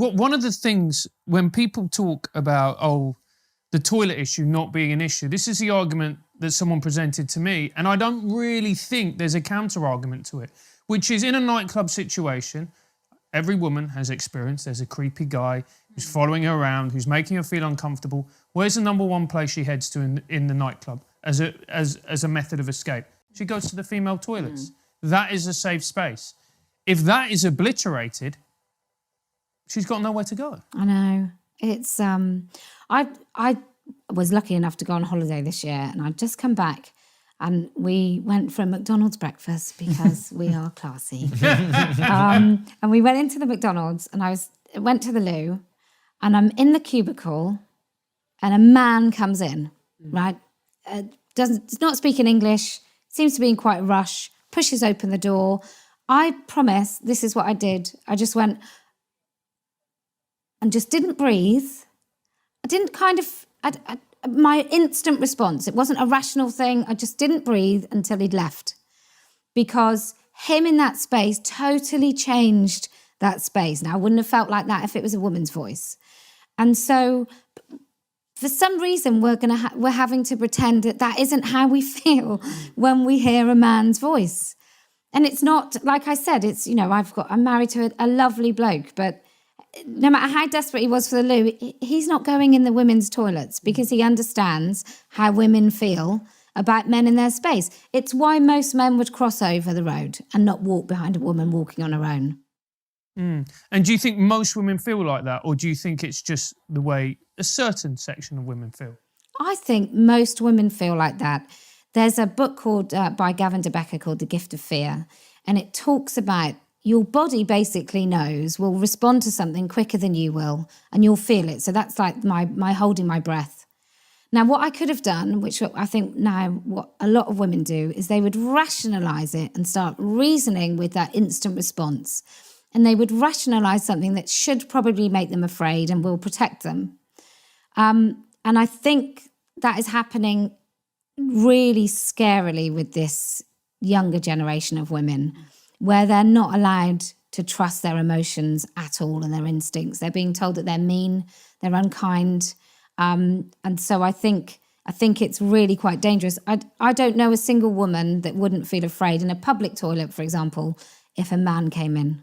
One of the things when people talk about, the toilet issue not being an issue, this is the argument that someone presented to me, and I don't really think there's a counter-argument to it, which is in a nightclub situation, every woman has experienced there's a creepy guy who's following her around, who's making her feel uncomfortable. Where's the number one place she heads to in the nightclub as a method of escape? She goes to the female toilets. That is a safe space. If that is obliterated, she's got nowhere to go. I know. It's I was lucky enough to go on holiday this year, and I'd just come back, and we went for a McDonald's breakfast because we are classy. And we went into the McDonald's, and I went to the loo, and I'm in the cubicle, and a man comes in, right? Does not speak in English, seems to be in quite a rush, pushes open the door. I promise this is what I did. I just went and just didn't breathe. I didn't my instant response, it wasn't a rational thing. I just didn't breathe until he'd left, because him in that space totally changed that space. Now, I wouldn't have felt like that if it was a woman's voice. And so for some reason, we're having to pretend that isn't how we feel when we hear a man's voice. And it's not, like I said, it's, I'm married to a lovely bloke, but no matter how desperate he was for the loo, he's not going in the women's toilets because he understands how women feel about men in their space. It's why most men would cross over the road and not walk behind a woman walking on her own. And do you think most women feel like that, or do you think it's just the way a certain section of women feel? I think most women feel like that. There's a book called by Gavin De Becker called The Gift of Fear, and it talks about your body basically will respond to something quicker than you will, and you'll feel it. So that's like my holding my breath. Now, what I could have done, which I think now what a lot of women do, is they would rationalise it and start reasoning with that instant response. And they would rationalise something that should probably make them afraid and will protect them. And I think that is happening really scarily with this younger generation of women, where they're not allowed to trust their emotions at all and their instincts. They're being told that they're mean, they're unkind. And so I think it's really quite dangerous. I don't know a single woman that wouldn't feel afraid in a public toilet, for example, if a man came in.